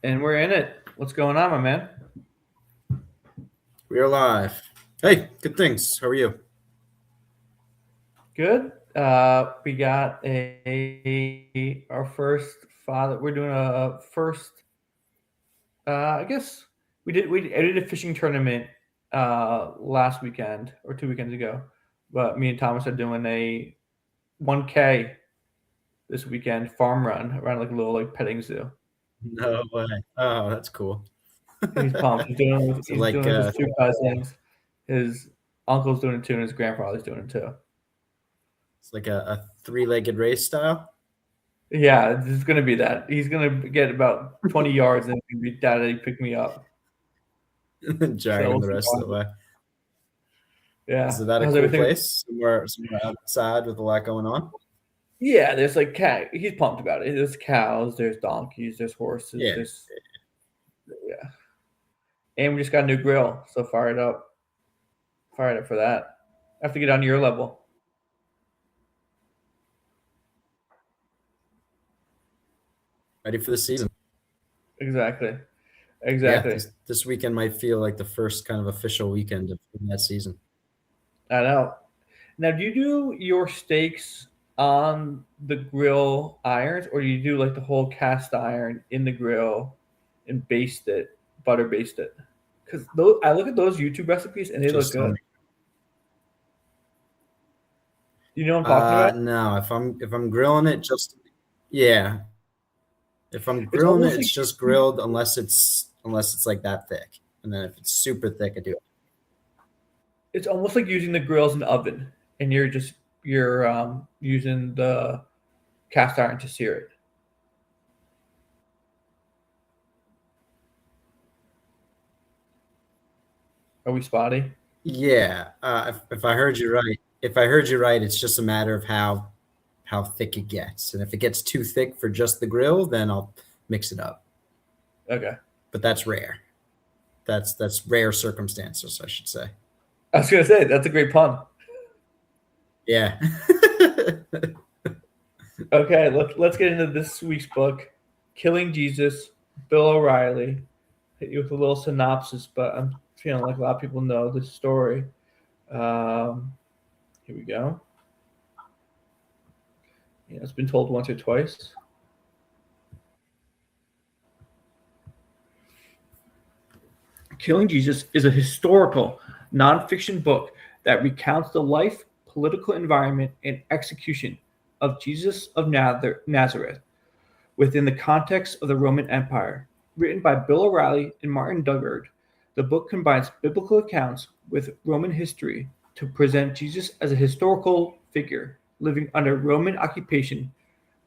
And we're in it. What's going on, my man? We are live. Hey, good things. How are you? Good. We got our first father. We're doing a first. I guess I did a fishing tournament last weekend or 2 weekends ago, but me and Thomas are doing a 1K this weekend farm run around like a little like petting zoo. No way. Oh, that's cool. He's pumped. So He's like doing it with his two cousins. His uncle's doing it too, and his grandfather's doing it too. it's like a three-legged race style. Yeah, it's gonna be that. He's gonna get about 20 yards and be Daddy pick me up. So Dragging we'll the see rest how of the way. yeah. Is that a How's cool everything? place? Somewhere outside with a lot going on? Yeah, there's like cat. He's pumped about it. There's cows, there's donkeys, there's horses, Yeah. there's yeah. And we just got a new grill, so fired up. Fired up for that. I have to get on your level. Ready for the season. Exactly. Yeah, Exactly. this weekend might feel like the first kind of official weekend of that season. I know. Now, do you do your steaks on the grill irons, or do you do like the whole cast iron in the grill and baste it, butter baste it? Because I look at those YouTube recipes and they look Just good. You know what I'm talking about? no, if I'm grilling it just yeah. If I'm It's grilling it, almost it's like just grilled unless it's like that thick. And then if it's super thick, I do. it's almost like using the grill as an oven, and you're using the cast iron to sear it. Are we spotty? Yeah, if I heard you right, it's just a matter of how thick it gets. And if it gets too thick for just the grill, then I'll mix it up. Okay. But that's rare. That's rare circumstances, I should say. I was gonna say that's a great pun. Yeah. Okay, let's get into this week's book, Killing Jesus, Bill O'Reilly. Hit you with a little synopsis, but I'm feeling like a lot of people know this story. Um, Here we go. Yeah, it's been told once or twice. Killing Jesus is a historical nonfiction book that recounts the life, political environment, and execution of Jesus of Nazareth within the context of the Roman Empire. Written by Bill O'Reilly and Martin Dugard, the book combines biblical accounts with Roman history to present Jesus as a historical figure living under Roman occupation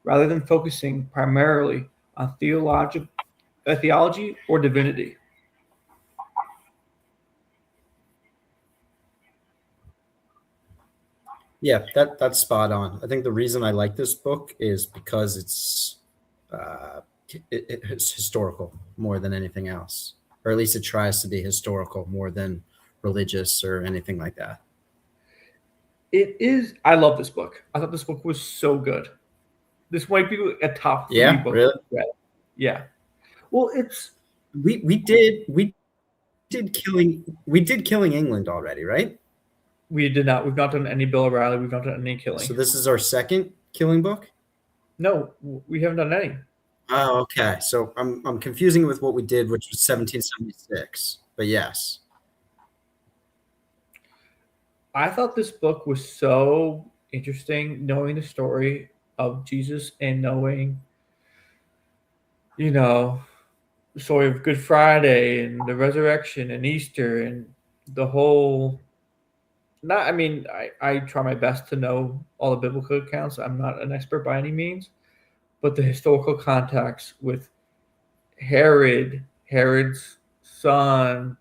rather than focusing primarily on theology or divinity. Yeah, that's spot on. I think the reason I like this book is because uh, it's historical more than anything else, or at least it tries to be historical more than religious or anything like that. It is. I love this book. I thought this book was so good. This might be a top three Yeah, book really. I've read. Yeah. Well, it's We did killing England already, right? we did not. We've not done any Bill O'Reilly. We've not done any killing. So this is our second killing book. No, we haven't done any. Oh, okay. So I'm confusing it with what we did, which was 1776. But yes, I thought this book was so interesting, knowing the story of Jesus and knowing, you know, the story of Good Friday and the resurrection and Easter and the whole. Not, I mean, I try my best to know all the biblical accounts. I'm not an expert by any means, but the historical context with Herod's son,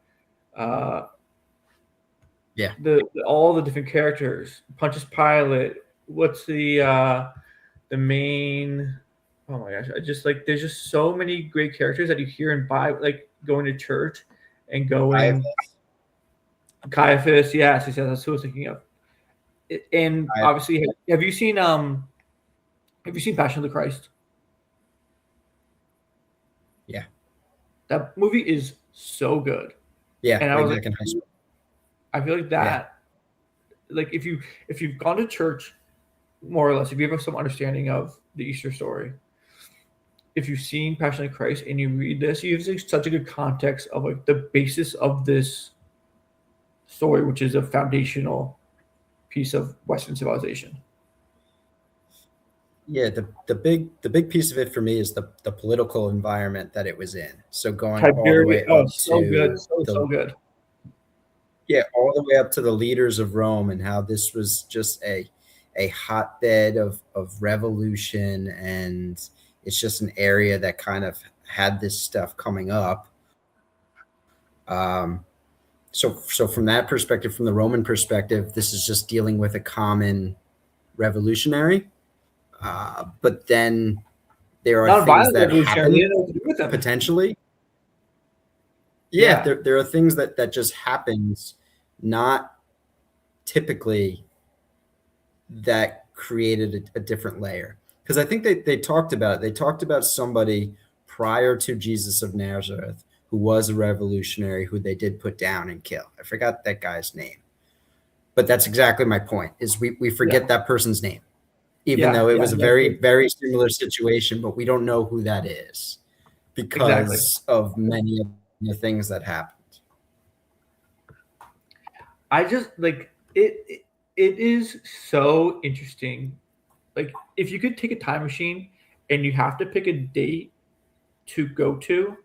uh, yeah. the all the different characters, Pontius Pilate. What's the main? Oh my gosh! I just like there's just so many great characters that you hear in Bible, like going to church and I going Caiaphas. Yes, that's who I was thinking of. And I obviously, have you seen Passion of the Christ? yeah. That movie is so good. Yeah, And I way was back like, in high school. I feel like Yeah. that, like if you've gone to church more or less, if you have some understanding of the Easter story, if you've seen Passion of Christ and you read this, you have like such a good context of like the basis of this story, which is a foundational piece of Western civilization. Yeah, the big piece of it for me is the political environment that it was in. So going all the Tiberius, way oh, up so good, to so good. all the way up to the leaders of Rome, and how this was just a hotbed of revolution, and it's just an area that kind of had this stuff coming up. Um, so from that perspective, from the Roman perspective, this is just dealing with a common revolutionary. But then there are things Non-violent that revolutionary. You happen didn't know what to do with them. potentially. Yeah, Yeah, there are things that just happens, not typically, that created a different layer. Because I think they talked about it. They talked about somebody prior to Jesus of Nazareth who was a revolutionary who they did put down and kill. I forgot that guy's name. But that's exactly my point, is we yeah, forget that person's name, even yeah, though it yeah. was a Exactly. very, very similar situation, but we don't know who that is Exactly. because of many of the things that happened. I just like it. It is so interesting. Like if you could take a time machine and you have to pick a date to go to,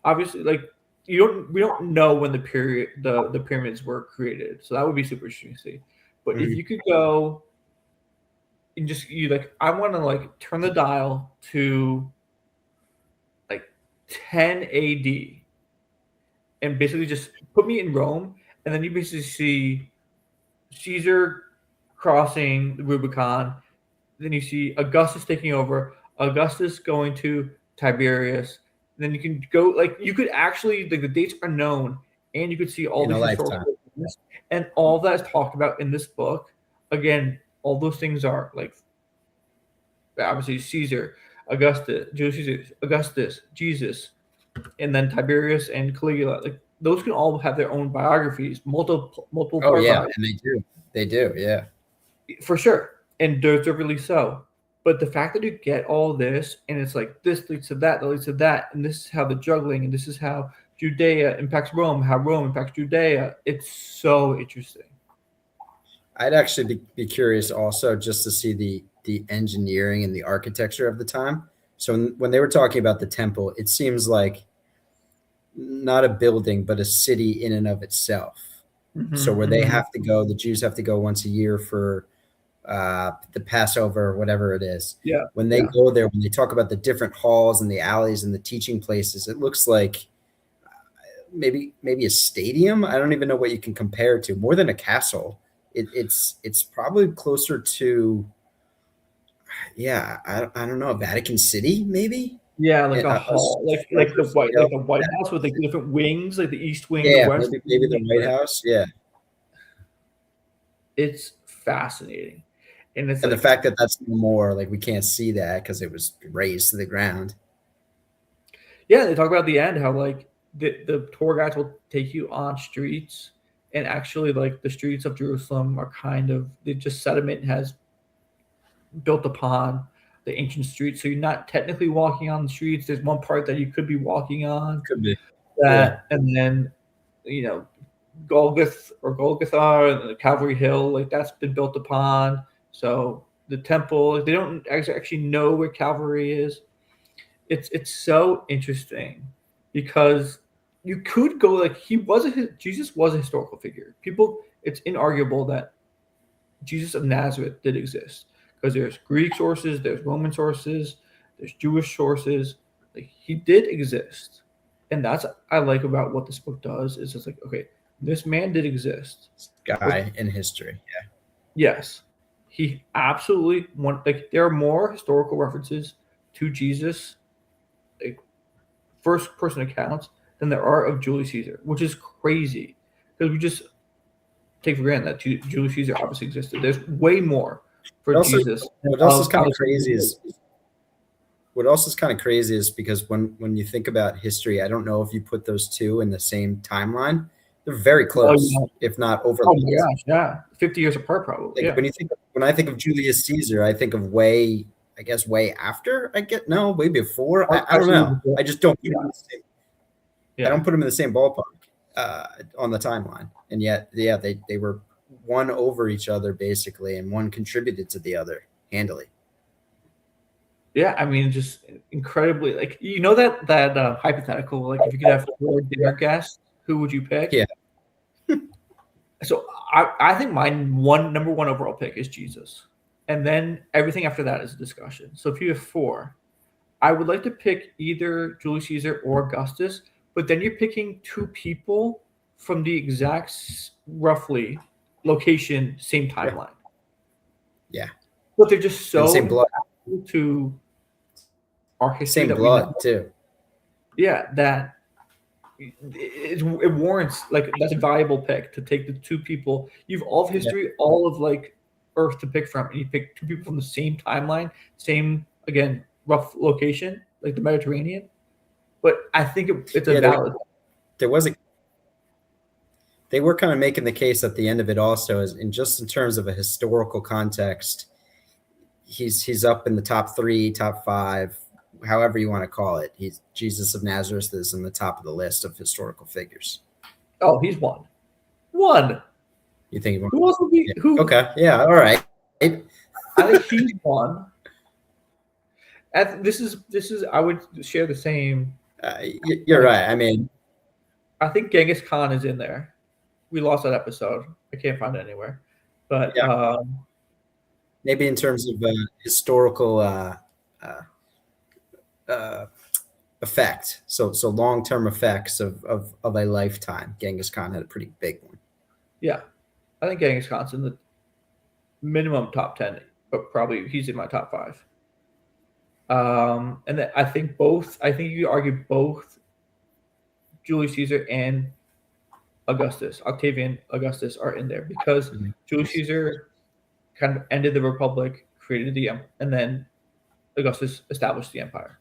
obviously, like we don't know when the pyramids were created, so that would be super interesting to see. But if Mhm. you could go and just you like, I want to like turn the dial to like 10 AD and basically just put me in Rome, and then you basically see Caesar crossing the Rubicon. Then you see Augustus taking over, Augustus going to Tiberius. Then you can go like you could actually like the dates are known, and you could see all In a these lifetime. historical things, and all that is talked about in this book. Again, all those things are like obviously Caesar, Augustus, Julius Caesar, Augustus, Jesus, and then Tiberius and Caligula. Like those can all have their own biographies, multiple Oh part yeah, biographies and they do. They do, yeah. for sure, and deservedly so. But the fact that you get all this, and it's like this leads to that, that leads to that, and this is how the juggling, and this is how Judea impacts Rome, how Rome impacts Judea. It's so interesting. I'd actually be curious also just to see the engineering and the architecture of the time. So when they were talking about the temple, it seems like not a building, but a city in and of itself. So where they Mm-hmm. have to go, the Jews have to go once a year for the Passover, whatever it is. Yeah, When they yeah, go there, when they talk about the different halls and the alleys and the teaching places, it looks like maybe a stadium. I don't even know what you can compare it to. More than a castle, it's probably closer to, yeah, I don't know, Vatican City maybe. yeah. Like a A hall, larger scale like the White Vatican House with like City. different wings, like the East Wing, the Yeah, West maybe the Wing. White Like House. Yeah, it's fascinating, and it's and the like fact that that's no more, like we can't see that because it was raised to the ground. yeah, they talk about at the end how like the tour guides will take you on streets, and actually like the streets of Jerusalem are kind of they just sediment has built upon the ancient streets. So you're not technically walking on the streets. There's one part that you could be walking on Could be. Yeah. that, and then you know Golgotha, and the Calvary Hill, like that's been built upon. So the temple, like, they don't actually know where Calvary is. It's so interesting because you could go like Jesus was a historical figure. People, it's inarguable that Jesus of Nazareth did exist because there's Greek sources, there's Roman sources, there's Jewish sources. Like he did exist, and that's what I like about what this book does. Is it's like okay, this man did exist. But Guy in history. yes, he absolutely like there are more historical references to Jesus, like first person accounts, than there are of Julius Caesar, which is crazy because we just take for granted that Julius Caesar obviously existed. There's way more for Also, Jesus than what else is of kind of Alexander the crazy Great. is what else is kind of crazy is because when you think about history, I don't know if you put those two in the same timeline. They're very close, if not Oh overlapped. my gosh, yeah, 50 years apart probably. Like Yeah. when I think of Julius Caesar, I think of way after. Way before. I don't know. I just don't. Put him in the same, I don't put him in the same ballpark on the timeline, and yet, yeah, they were one over each other basically, and one contributed to the other handily. Yeah, I mean, just incredibly, like, you know, that hypothetical, like, if you could have 4 dinner guests, who would you pick? Yeah. So I think my number one overall pick is Jesus, and then everything after that is a discussion. So if you have 4, I would like to pick either Julius Caesar or Augustus, but then you're picking 2 people from the exact roughly location, same timeline. Yeah. But they're just so same blood to our history. Same blood too. Yeah, that it warrants, like, that's a valuable pick to take the 2 people. You've all of history, all of like Earth to pick from, and you pick 2 people from the same timeline, same, again, rough location, like the Mediterranean. But I think it's a valid. They were kind of making the case at the end of it also, as in terms of a historical context. He's up in the top 3, top 5, however you want to call it. He's Jesus of Nazareth is in the top of the list of historical figures. Oh, he's one. You think who else would be? Yeah. Who? Okay, yeah, all right. I think he's one. This is. I would share the same. You're right. I mean, I think Genghis Khan is in there. We lost that episode. I can't find it anywhere. But maybe in terms of historical effect, so long-term effects of a lifetime, Genghis Khan had a pretty big one. Yeah, I think Genghis Khan's in the minimum top 10, but probably he's in my top 5. And then I think you could argue both Julius Caesar and Octavian Augustus are in there, because Julius Caesar kind of ended the Republic, created and then Augustus established the empire,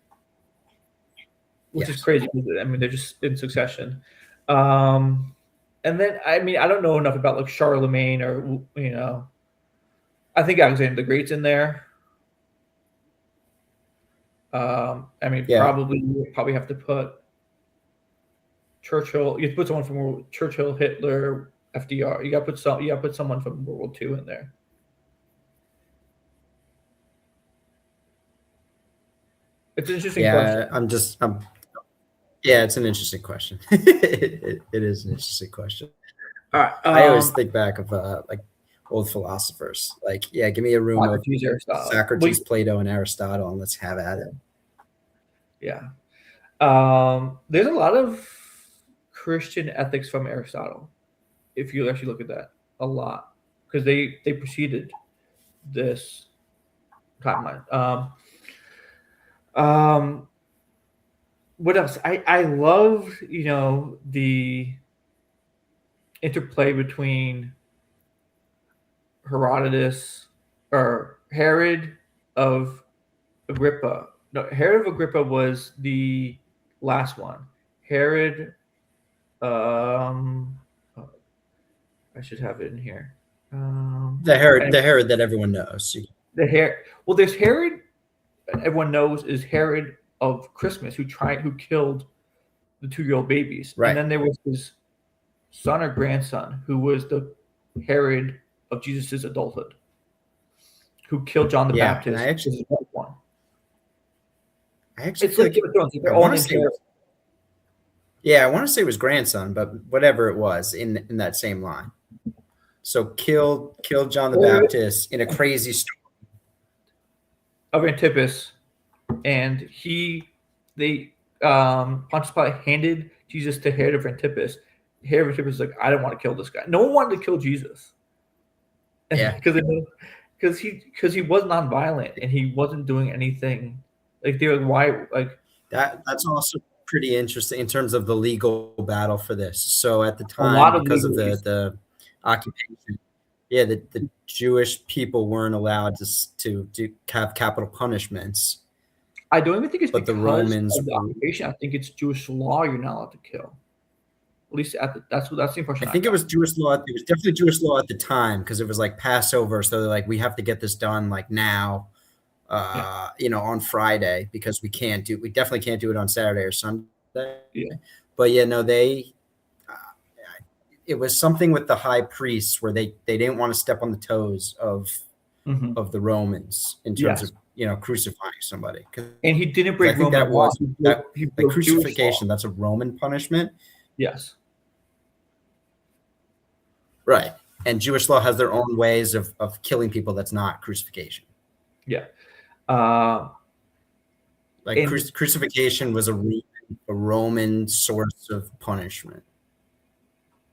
which is crazy. I mean, they're just in succession. And then, I mean, I don't know enough about like Charlemagne or, I think Alexander the Great's in there. I mean, probably have to put Churchill. You have to put someone from Churchill, Hitler, FDR. You got to put someone from World War II in there. It's an interesting question. It's an interesting question. It is an interesting question. All right. I always think back of like old philosophers. Like, give me a room of Socrates, Plato, and Aristotle, and let's have at it. Yeah. There's a lot of Christian ethics from Aristotle, if you actually look at that, a lot, because they preceded this timeline. What else? I love, the interplay between Herod of Agrippa. No, Herod of Agrippa was the last one. Herod, I should have it in here. The Herod that everyone knows. There's Herod everyone knows is Herod of Christmas, who killed the 2-year-old babies. Right. And then there was his son or grandson, who was the Herod of Jesus' adulthood, who killed John the Baptist. And I actually it's like Game of Thrones. They're all named Herod. Yeah, I want to say it was grandson, but whatever it was in that same line. So killed John the Baptist in a crazy story of Antipas, and Pontius Pilate handed Jesus to Herod of Antipas. Herod of Antipas was like, I don't want to kill this guy. No one wanted to kill Jesus. Yeah, because he was nonviolent and he wasn't doing anything. Like, they were why like that. That's also pretty interesting in terms of the legal battle for this. So at the time, because of the occupation, the Jewish people weren't allowed to have capital punishments. I don't even think it's But the because Romans of the occupation. I think it's Jewish law you're not allowed to kill. At least that's the impression I I think it got. was Jewish law. It was definitely Jewish law at the time because it was like Passover. So they're like, we have to get this done like now, Yeah. on Friday because we definitely can't do it on Saturday or Sunday. Yeah. But no, it was something with the high priests where they didn't want to step on the toes of Mm-hmm. the Romans in terms of crucifying somebody. And he didn't I break think Roman that law. was He like broke Jewish law. crucifixion. That's a Roman punishment, Yes. right? And Jewish law has their own ways of killing people. That's not crucifixion. Yeah. Like crucifixion was a Roman source of punishment,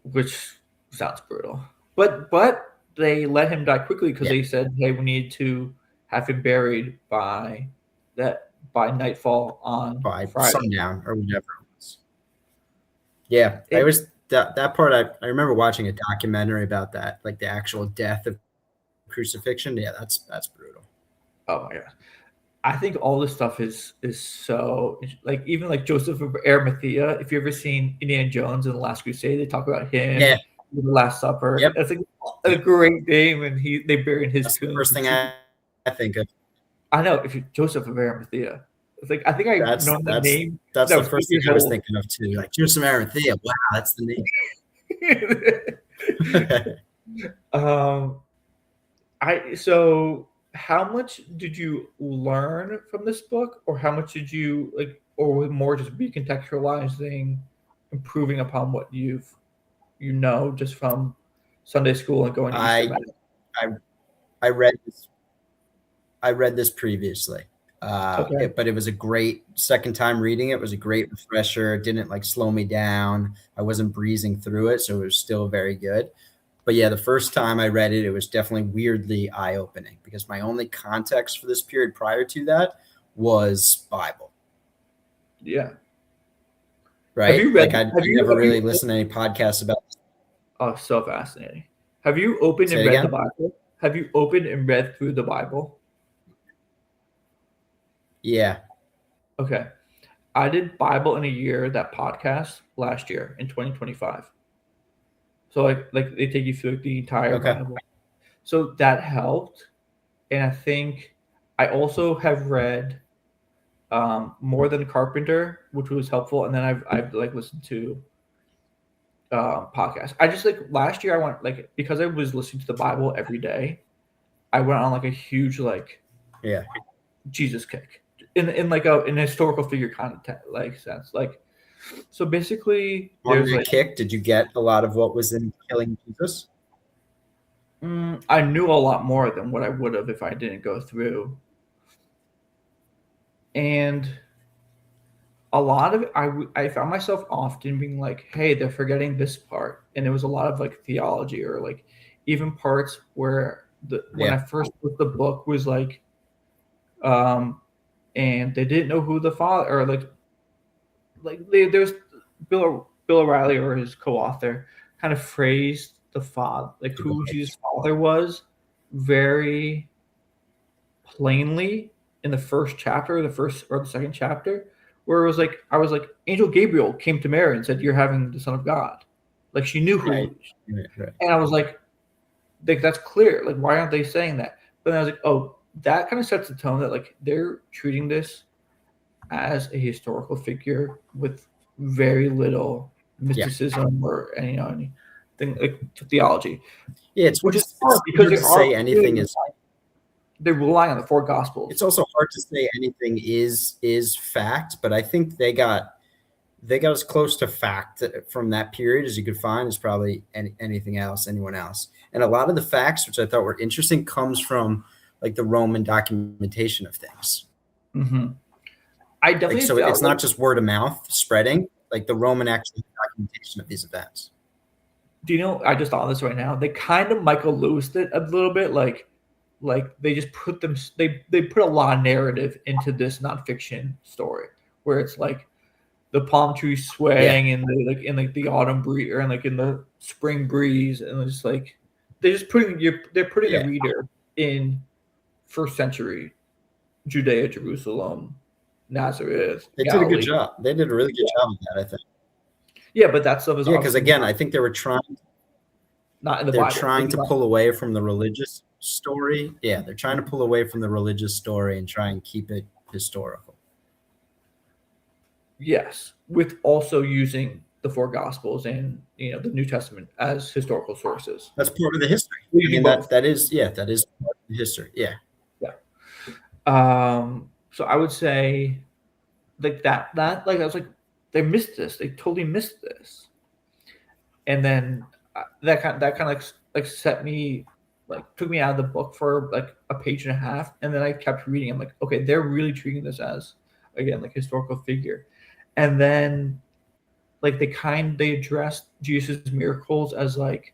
which sounds brutal. But they let him die quickly because they said, "Hey, we need to have him buried by nightfall on by Friday." sundown or whatever it was. Yeah, I was that part. I remember watching a documentary about that, like the actual death of crucifixion. Yeah, that's brutal. Oh my god. I think all this stuff is so like even like Joseph of Arimathea. If you ever seen Indiana Jones and the Last Crusade, they talk about him. Yeah. The Last Supper. Yep. That's like a great name, and they buried his That's tomb. the first thing I think of. I know if you Joseph of Arimathea. It's like I think I know the name. That's the first thing I was thinking of too. Like Joseph of Arimathea. Wow, that's the name. So how much did you learn from this book, or how much did you like, or more just recontextualizing, improving upon what you know just from Sunday school and going to Easter Mass? I read this previously, but it was a great second time reading. It was a great refresher. It didn't like slow me down. I wasn't breezing through it, so it was still very good. But yeah, the first time I read it, it was definitely weirdly eye-opening because my only context for this period prior to that was Bible. Yeah. Right? I never really listened to any podcasts about this. Oh, so fascinating. Have you opened and read the Bible? Have you opened and read through the Bible? Yeah. Okay. I did Bible in a Year, that podcast, last year in 2025. So like they take you through the entire Bible. So that helped. And I think I also have read More Than Carpenter, which was helpful. And then I've like listened to podcasts. I just like last year I went like because I was listening to the Bible every day, I went on like a huge Jesus kick in like an historical figure kind of like sense. Like so basically on that kick, did you get a lot of what was in Killing Jesus? I knew a lot more than what I would have if I didn't go through. And a lot of it, I found myself often being like, hey, they're forgetting this part. And it was a lot of like theology or like even parts where when I first put the book was like, and they didn't know who the father or there's Bill O'Reilly or his co-author kind of phrased the father, like who Jesus' father was, very plainly in the first chapter, the second chapter, where it was like I was like Angel Gabriel came to Mary and said, "You're having the Son of God." Like she knew who, right. And I was like, that's clear. Like why aren't they saying that? But then I was like, oh, that kind of sets the tone that like they're treating this as a historical figure with very little mysticism or anything like theology. Yeah, it's hard because to say anything is. They rely on the four Gospels. It's also hard to say anything is fact, but I think they got as close to fact from that period as you could find is probably anyone else. And a lot of the facts, which I thought were interesting, comes from like the Roman documentation of things. Mm-hmm. I definitely so it's not just word of mouth spreading, like the Roman actual documentation of these events. Do you know? I just thought of this right now. They kind of Michael Lewis'd it a little bit, like they just put them. They put a lot of narrative into this nonfiction story, where it's like the palm trees swaying in the autumn breeze or in the spring breeze, and it's like they're putting the reader in first century Judea, Jerusalem, Nazareth, They did a good Galilee. job. They did a really good job of that, I think. Yeah, but that stuff is Yeah, because obviously again, I think they were trying not in the they're Bible. trying Like, to pull away from the religious story. Yeah, they're trying to pull away from the religious story and try and keep it historical. yes, with also using the four Gospels and the New Testament as historical sources. That's part of the history. I Using mean, both. that is part of the history. Yeah. Yeah. So I would say like that like I was like they missed this. They totally missed this. And then that kind of like set me like took me out of the book for like a page and a half, and then I kept reading. I'm like, okay, they're really treating this as again like historical figure, and then like they addressed Jesus' miracles as like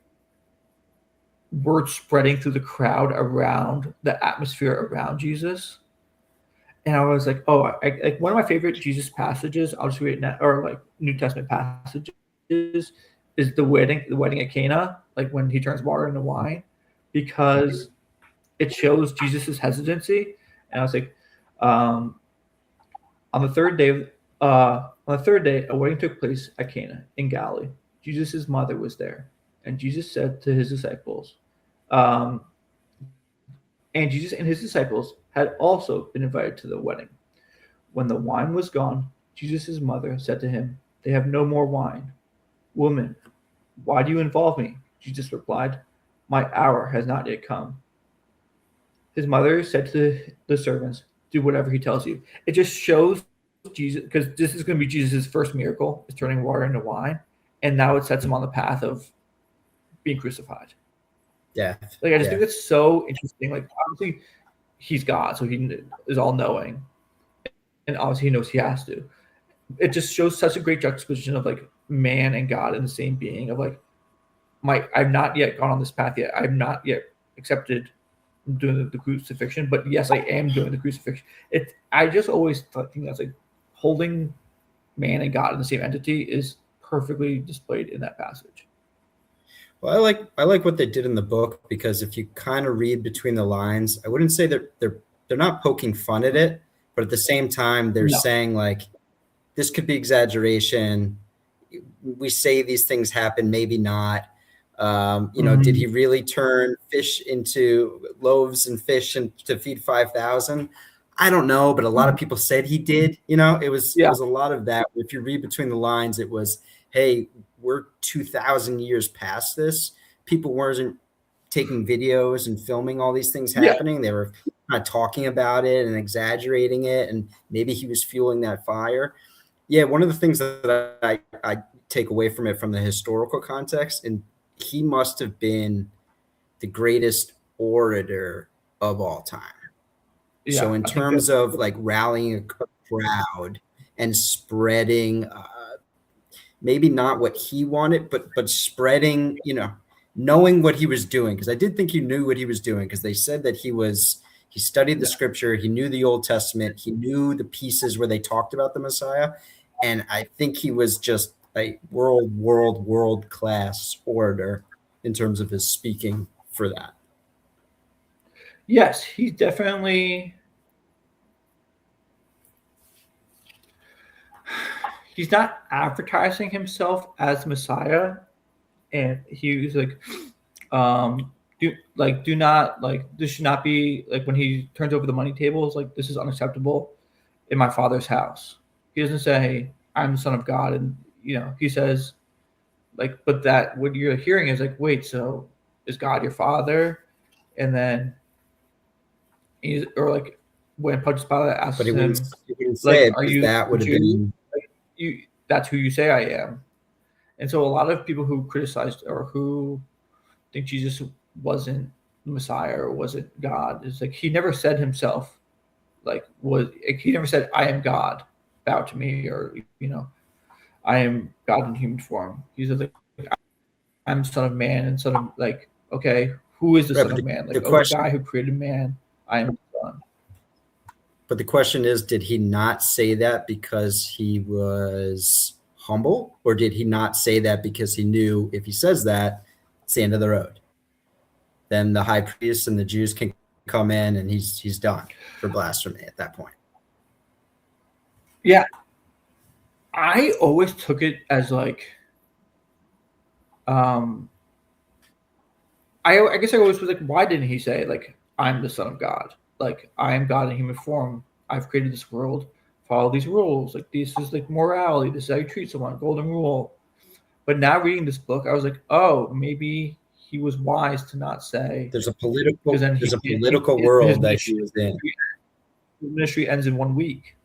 word spreading through the crowd around the atmosphere around Jesus. And I was like, oh, like one of my favorite Jesus passages, I'll just read it now, or like New Testament passages, is the wedding at Cana, like when he turns water into wine, because it shows Jesus's hesitancy. And I was like, um, on the third day, a wedding took place at Cana in Galilee. Jesus' mother was there, and Jesus said to his disciples, um, and Jesus and his disciples had also been invited to the wedding. When the wine was gone, Jesus' mother said to him, "They have no more wine." "Woman, why do you involve me?" Jesus replied, "My hour has not yet come." His mother said to the servants, "Do whatever he tells you." It just shows Jesus, because this is going to be Jesus' first miracle, is turning water into wine. And now it sets him on the path of being crucified. Yeah. Like, I just think that's so interesting. Like, obviously, he's God, so he is all knowing. And obviously, he knows he has to. It just shows such a great juxtaposition of like man and God in the same being, of like, I've not yet gone on this path yet. I've not yet accepted doing the crucifixion, but yes, I am doing the crucifixion. I just always think that's like holding man and God in the same entity is perfectly displayed in that passage. Well, I like what they did in the book, because if you kind of read between the lines, I wouldn't say that they're not poking fun at it, but at the same time they're saying like this could be exaggeration. We say these things happen, maybe not. Did he really turn fish into loaves and fish and to feed 5,000? I don't know, but a lot of people said he did. It was a lot of that. If you read between the lines, it was, hey, we're 2,000 years past this. People weren't taking videos and filming all these things happening. Yeah. They were kind of talking about it and exaggerating it, and maybe he was fueling that fire. Yeah, one of the things that I take away from it from the historical context, and he must have been the greatest orator of all time. Yeah, so in terms of like rallying a crowd and spreading, maybe not what he wanted, but spreading, knowing what he was doing. Because I did think he knew what he was doing, because they said that he studied the scripture, he knew the Old Testament, he knew the pieces where they talked about the Messiah. And I think he was just a world class orator in terms of his speaking for that. Yes, he's definitely. He's not advertising himself as Messiah, and he was like, do not, like, this should not be, like, when he turns over the money tables, like, this is unacceptable in my Father's house. He doesn't say, I'm the Son of God, and he says, like, but that what you're hearing is like, wait, so is God your Father? And then or like when Pontius Pilate asks him, like, are you that would have been that's who you say I am. And so a lot of people who criticized or who think Jesus wasn't the Messiah or wasn't God, is like, he never said himself, he never said, I am God, bow to me, or I am God in human form. He said, like, I'm Son of Man, and Son of, like, okay, who is the Son of Man? Like, the guy who created man, I am the Son. But the question is, did he not say that because he was humble, or did he not say that because he knew if he says that, it's the end of the road? Then the high priests and the Jews can come in and he's done for blasphemy at that point. Yeah, I always took it as like, um, I guess I always was like, why didn't he say like, I'm the Son of God, like I am God in human form. I've created this world. Follow these rules. Like this is like morality. This is how you treat someone. Golden rule. But now reading this book, I was like, oh, maybe he was wise to not say, because then there's a political world that he was in. his ministry ends in 1 week.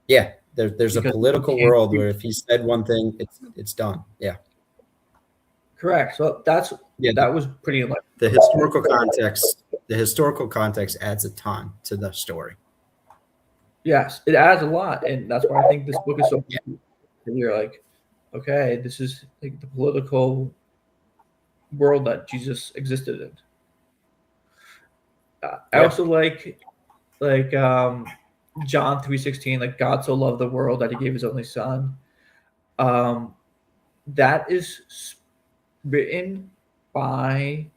Yeah, there's a Because political world where if he said one thing, it's done. Yeah. Correct. So Yeah, that was pretty like the historical context adds a ton to the story. yes, it adds a lot, and that's why I think this book is so cool. And you're like, okay, this is like the political world that Jesus existed in. I also like John 3:16, like God so loved the world that he gave his only son. Um, that is written by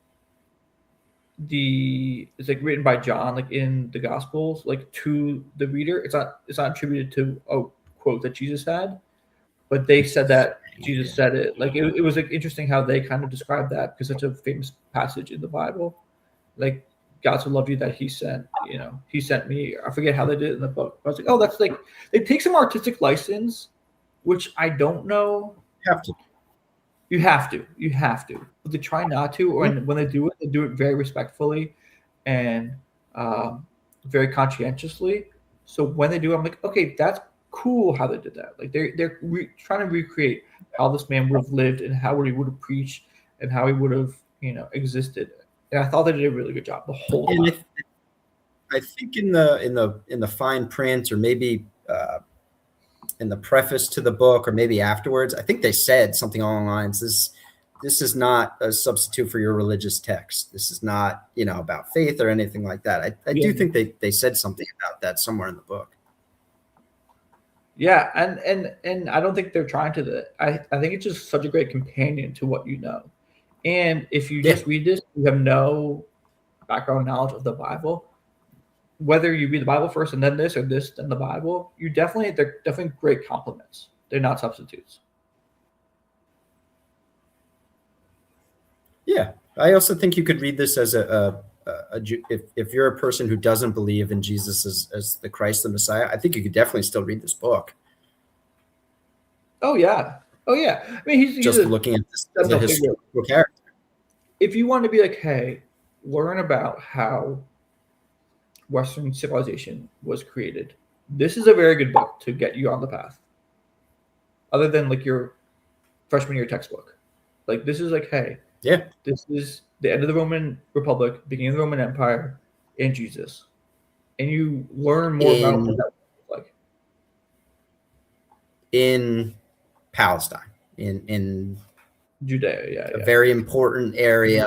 it's like written by John, like in the Gospels, like to the reader. It's not attributed to a quote that Jesus had, but they said that Jesus said it. Like it was like interesting how they kind of described that because it's a famous passage in the Bible. Like God so loved you that he sent me. I forget how they did it in the book. I was like, oh, that's like they take some artistic license, which I don't know. You have to. But they try not to, or when they do it very respectfully and very conscientiously. So when they do, I'm like, okay, that's cool how they did that. Like they're trying to recreate how this man would have lived and how he would have preached and how he would have existed. And I thought they did a really good job the whole time. I think in the fine print, or maybe in the preface to the book, or maybe afterwards, I think they said something along the lines, this is not a substitute for your religious text. This is not, about faith or anything like that. I do think they said something about that somewhere in the book. Yeah, and I don't think they're trying to. I think it's just such a great companion to what you know. And if you just read this, you have no background knowledge of the Bible. Whether you read the Bible first and then this, or this then the Bible, they're definitely great complements. They're not substitutes. Yeah, I also think you could read this as if you're a person who doesn't believe in Jesus as the Christ, the Messiah. I think you could definitely still read this book. Oh yeah. I mean, he's just looking at this as a historical character. If you want to be like, hey, learn about how Western civilization was created, this is a very good book to get you on the path. Other than like your freshman year textbook, like this is like, hey, this is the end of the Roman Republic, beginning of the Roman Empire, and Jesus, and you learn more about what that was like in Palestine, in Judea, a very important area,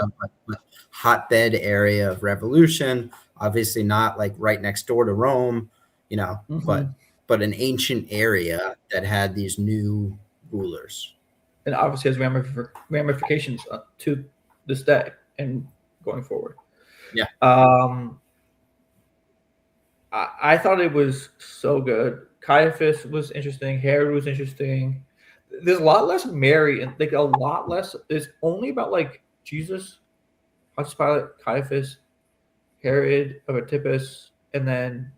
hotbed area of revolution. Obviously, not like right next door to Rome, but an ancient area that had these new rulers, and obviously has ramifications to this day and going forward. Yeah. I thought it was so good. Caiaphas was interesting. Herod was interesting. There's a lot less Mary and like a lot less. It's only about like Jesus, Pontius Pilate, Caiaphas, Herod, Antipas, and then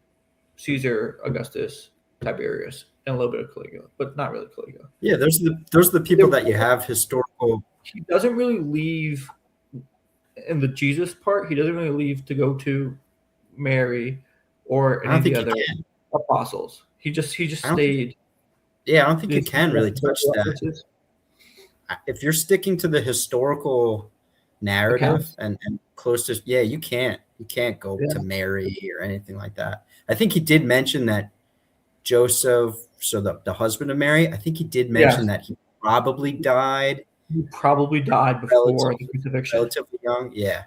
Caesar, Augustus, Tiberius, and a little bit of Caligula, but not really Caligula. Yeah, those are the people that you have historical. He doesn't really leave in the Jesus part. He doesn't really leave to go to Mary or any of the other apostles. He just stayed. Yeah, I don't think you can really touch that. If you're sticking to the historical narrative and close to, you can't go to Mary or anything like that. I think he did mention that Joseph, so the husband of Mary, I think he did mention that he probably died. He probably died before the crucifixion. Relatively young. Yeah.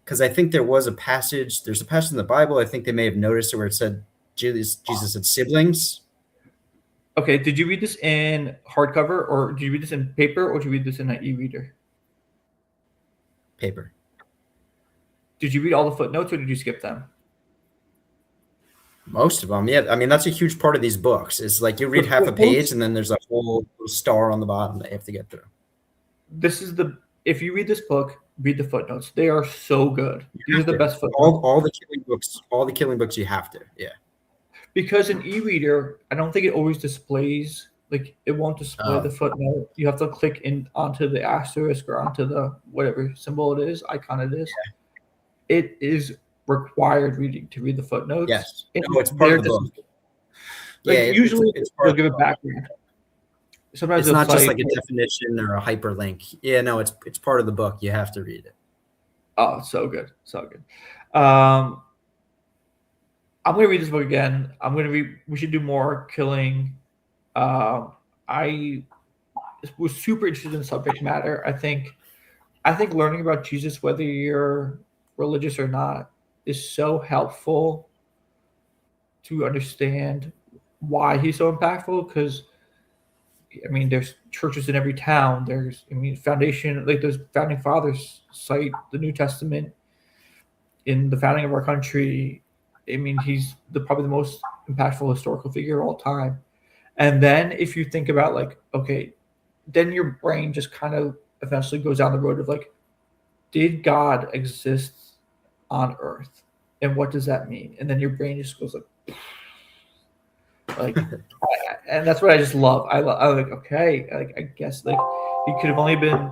Because I think there's a passage in the Bible, I think they may have noticed it, where it said Jesus had siblings. Okay, did you read this in hardcover, or did you read this in paper, or did you read this in an e-reader? Paper. Did you read all the footnotes, or did you skip them? Most of them, yeah. I mean, that's a huge part of these books. It's like you read The half a page footnotes, and then there's a whole star on the bottom that you have to get through. if you read this book, read the footnotes. They are so good. These are the best footnotes. All the killing books you have to. Yeah. Because an e-reader, I don't think it always displays, like it won't display the Oh. footnote. You have to click in onto the asterisk or onto the whatever symbol it is, icon it is. It is required reading to read the footnotes. Yes. And No, it's part of the book. Like Yeah, usually it's part they'll of give the a book. background. Sometimes It's they'll not just cite, like a definition or a hyperlink. Yeah, no, it's part of the book. You have to read it. oh, so good, so good. I'm gonna read this book again. I'm gonna read. We should do more killing. I was super interested in the subject matter. I think learning about Jesus, whether you're religious or not, is so helpful to understand why he's so impactful. Because I mean, there's churches in every town. There's, I mean, foundation, like those founding fathers cite the New Testament in the founding of our country. I mean, he's probably the most impactful historical figure of all time. And then if you think about like, okay, then your brain just kind of eventually goes down the road of like, did God exist on earth? And what does that mean? And then your brain just goes like, and that's what I just love. I like, okay, like I guess like he could have only been.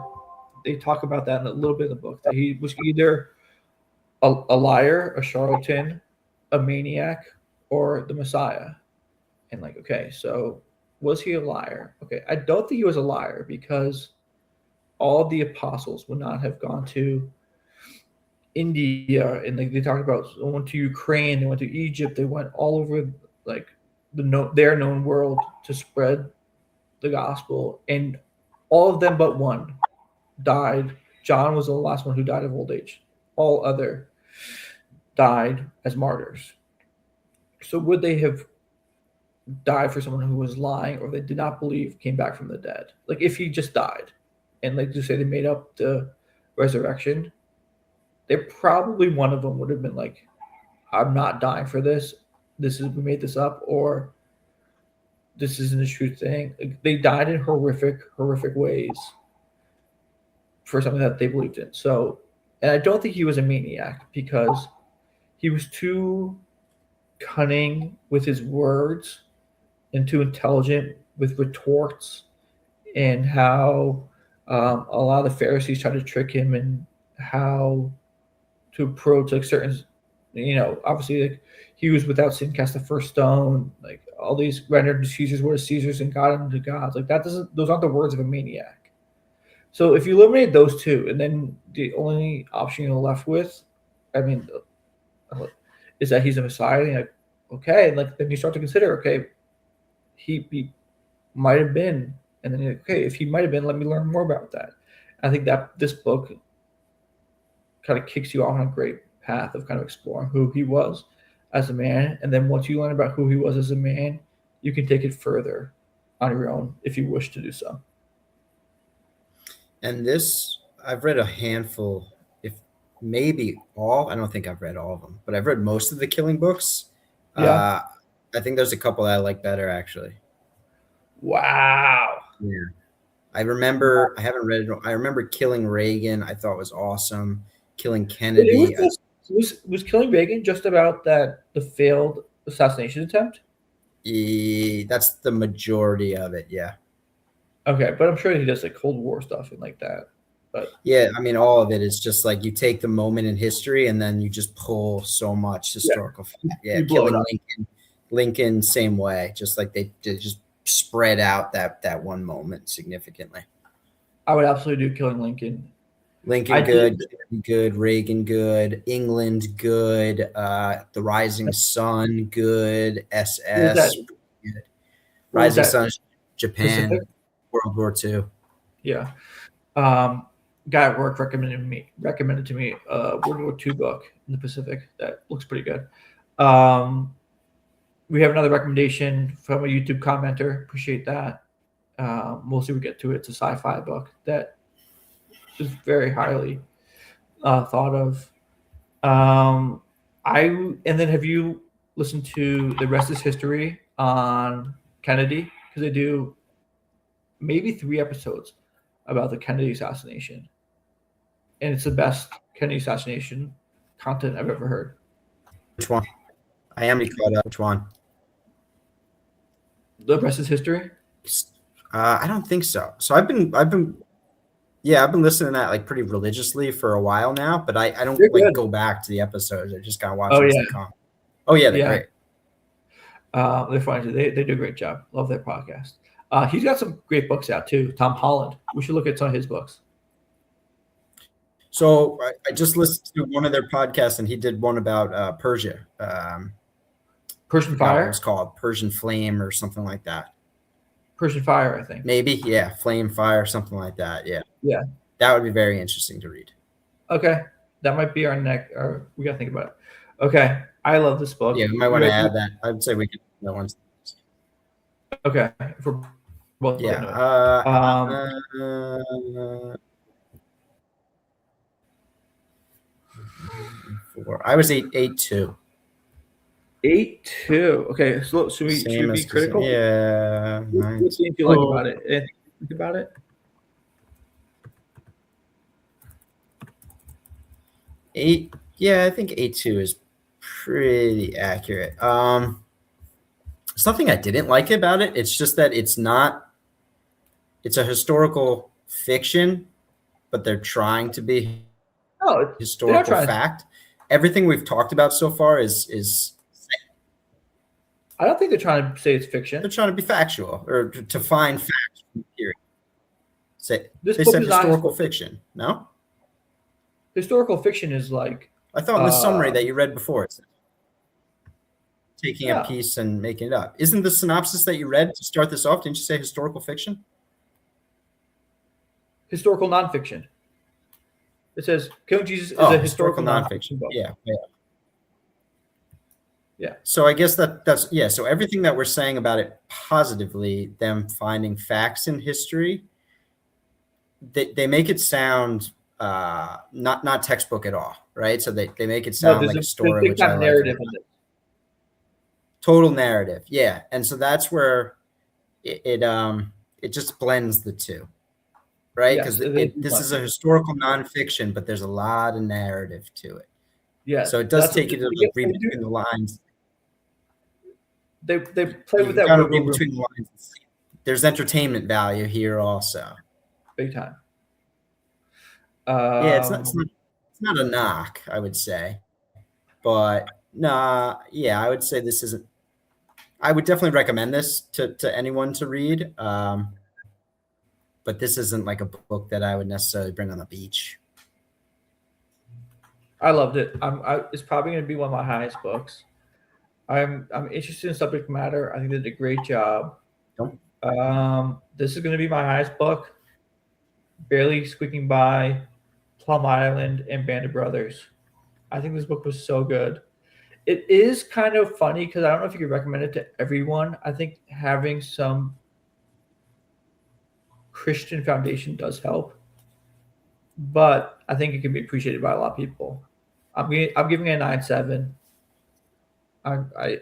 They talk about that in a little bit in the book that he was either a liar, a charlatan, a maniac, or the Messiah. And like, okay, so was he a liar? Okay, I don't think he was a liar because all the apostles would not have gone to India, and like they talked about, they went to Ukraine, they went to Egypt, they went all over like their known world to spread the gospel, and all of them but one died. John was the last one who died of old age. All other died as martyrs. So would they have died for someone who was lying or they did not believe came back from the dead? Like if he just died, and like you say they made up the resurrection, they probably one of them would have been like, I'm not dying for this. This is, we made this up, or this isn't a true thing. Like, they died in horrific ways for something that they believed in. So, and I don't think he was a maniac because he was too cunning with his words and too intelligent with retorts, and how a lot of the Pharisees tried to trick him and how to approach like certain, obviously like he was without sin cast the first stone, like all these rendered to Caesar's what is Caesar's and God unto God's. Like that doesn't, those aren't the words of a maniac. So if you eliminate those two, and then the only option you're left with, I mean, is that he's a Messiah. And like, okay, and like then you start to consider, okay, he might have been, and then you're like, okay, if he might have been, let me learn more about that. I think that this book kind of kicks you off on a great path of kind of exploring who he was as a man, and then once you learn about who he was as a man, you can take it further on your own if you wish to do so. And this, I've read a handful, if maybe all. I don't think I've read all of them, but I've read most of the killing books. Yeah. I think there's a couple that I like better, actually. Wow. Yeah. I haven't read it. I remember Killing Reagan. I thought was awesome. Killing Kennedy. Was Killing Reagan just about the failed assassination attempt? That's the majority of it. Yeah. Okay, but I'm sure he does like Cold War stuff and like that. But yeah, I mean, all of it is just like you take the moment in history and then you just pull so much historical. Yeah, Killing Lincoln, same way. Just like they just spread out that one moment significantly. I would absolutely do Killing Lincoln. Lincoln good, good, Reagan good, England good, the Rising Sun good, SS good. Rising Sun, Japan, Pacific? World War II. Yeah. Guy at work recommended to me World War II book in the Pacific that looks pretty good. We have another recommendation from a YouTube commenter. Appreciate that. We'll see if we get to it. It's a sci-fi book that is very highly thought of. And then have you listen to The Rest is History on Kennedy, because they do maybe 3 episodes about the Kennedy assassination. And it's the best Kennedy assassination content I've ever heard. Which one? I am caught up. Which one? The Rest is History? I don't think so. So I've been listening to that like pretty religiously for a while now, but I don't like go back to the episodes. I just gotta watch them as they come. Oh yeah, they're great. They're funny. They do a great job. Love their podcast. He's got some great books out too. Tom Holland. We should look at some of his books. So I just listened to one of their podcasts, and he did one about Persia. Persian Fire? It was called Persian Flame or something like that. Persian Fire, I think. Maybe, yeah. Flame, Fire, something like that. Yeah. Yeah. That would be very interesting to read. Okay. That might be our next, or we got to think about it. Okay. I love this book. Yeah, we might want to add that. I would say we could do that once. Okay. For both. Yeah. I was 8.2. 8.2. Okay, so should we be critical? Yeah. What do you like about it? Anything you think about it? 8. Yeah, I think 8.2 is pretty accurate. There's nothing I didn't like about it. It's just that it's a historical fiction, but they're trying to be historical fact. Everything we've talked about so far is I don't think they're trying to say it's fiction. They're trying to be factual or to find facts from the period. They said historical fiction. No? Historical fiction is like... I thought in the summary that you read before, it said taking a piece and making it up. Isn't the synopsis that you read to start this off, didn't you say historical fiction? Historical nonfiction. It says Killing Jesus is a historical nonfiction book. Yeah. So I guess that's so everything that we're saying about it positively, them finding facts in history, they make it sound not textbook at all, right? So they make it sound like a story, which I like. Narrative in it. Total narrative, yeah. And so that's where it just blends the two, right? Because this is a historical nonfiction, but there's a lot of narrative to it. Yeah. So it does take you to read between the lines. They play with that word between the lines. There's entertainment value here also. Big time. It's not a knock, I would say, but I would say this isn't. I would definitely recommend this to anyone to read, but this isn't like a book that I would necessarily bring on the beach. I loved it. It's probably going to be one of my highest books. I'm interested in subject matter. I think they did a great job. This is going to be my highest book, barely squeaking by Plum Island and Band of Brothers. I think this book was so good. It is kind of funny because I don't know if you could recommend it to everyone. I think having some Christian foundation does help, but I think it can be appreciated by a lot of people. I'm giving it a 9.7. I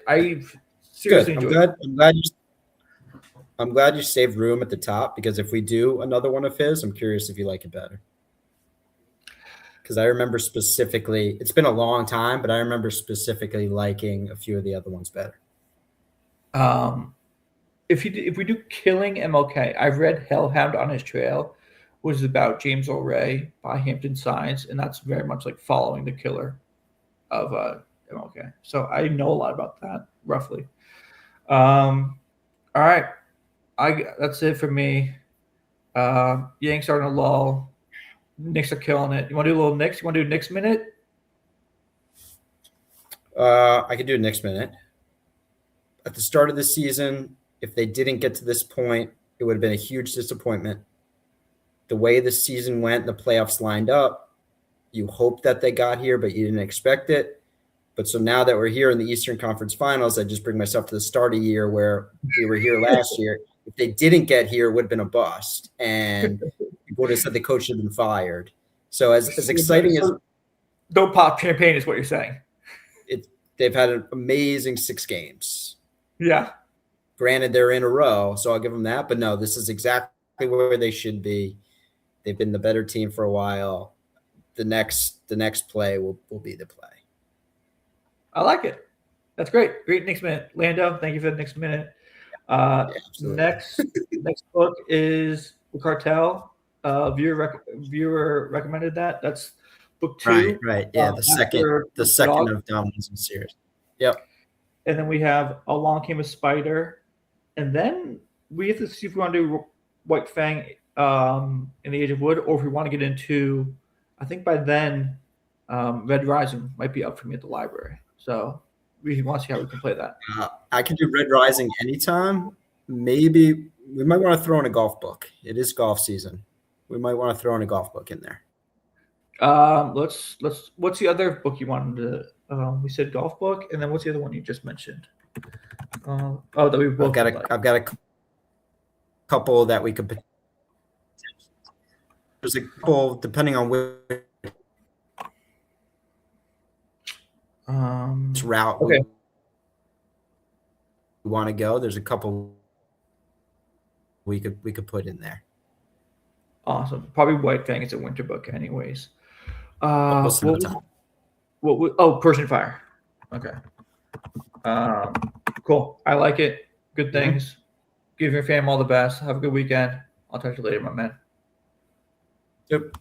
seriously enjoyed it. I'm glad you saved room at the top, because if we do another one of his, I'm curious if you like it better. Because I remember specifically, it's been a long time, but I remember specifically liking a few of the other ones better. If we do Killing MLK, I've read Hellhound on His Trail, which is about James Earl Ray by Hampton Signs, and that's very much like following the killer of MLK. So I know a lot about that, roughly. All right. That's it for me. Yanks are in a lull. Knicks are killing it. You want to do a little Knicks? You want to do Knicks Minute? I could do a Knicks Minute. At the start of the season, if they didn't get to this point, it would have been a huge disappointment. The way the season went, the playoffs lined up, you hoped that they got here, but you didn't expect it. But so now that we're here in the Eastern Conference Finals, I just bring myself to the start of the year where we were here last year. If they didn't get here, it would have been a bust. And people would have said the coach should have been fired. So as exciting as... Don't pop champagne is what you're saying. they've had an amazing 6 games. Yeah. Granted, they're in a row, so I'll give them that. But no, this is exactly where they should be. They've been the better team for a while. The next play will be the play. I like it. That's great. Great next minute. Lando, thank you for the next minute. Next book is The Cartel. Viewer recommended that. That's book 2. Right. Yeah, the second of Domino's series. Yep. And then we have Along Came a Spider. And then we have to see if we want to do White Fang in the Age of Wood, or if we want to get into, I think by then, Red Rising might be up for me at the library. So we want to see how we can play that. I can do Red Rising anytime. Maybe we might want to throw in a golf book. It is golf season. We might want to throw in a golf book in there. Let's. What's the other book you wanted to? We said golf book, and then what's the other one you just mentioned? That we both. I've got a couple that we could. There's a couple depending on which route we want to go. There's a couple we could put in there. Awesome. Probably White Fang is a winter book, anyways. Persian Fire. Okay. Cool. I like it. Good things. Give your fam all the best. Have a good weekend. I'll talk to you later, my man. Yep.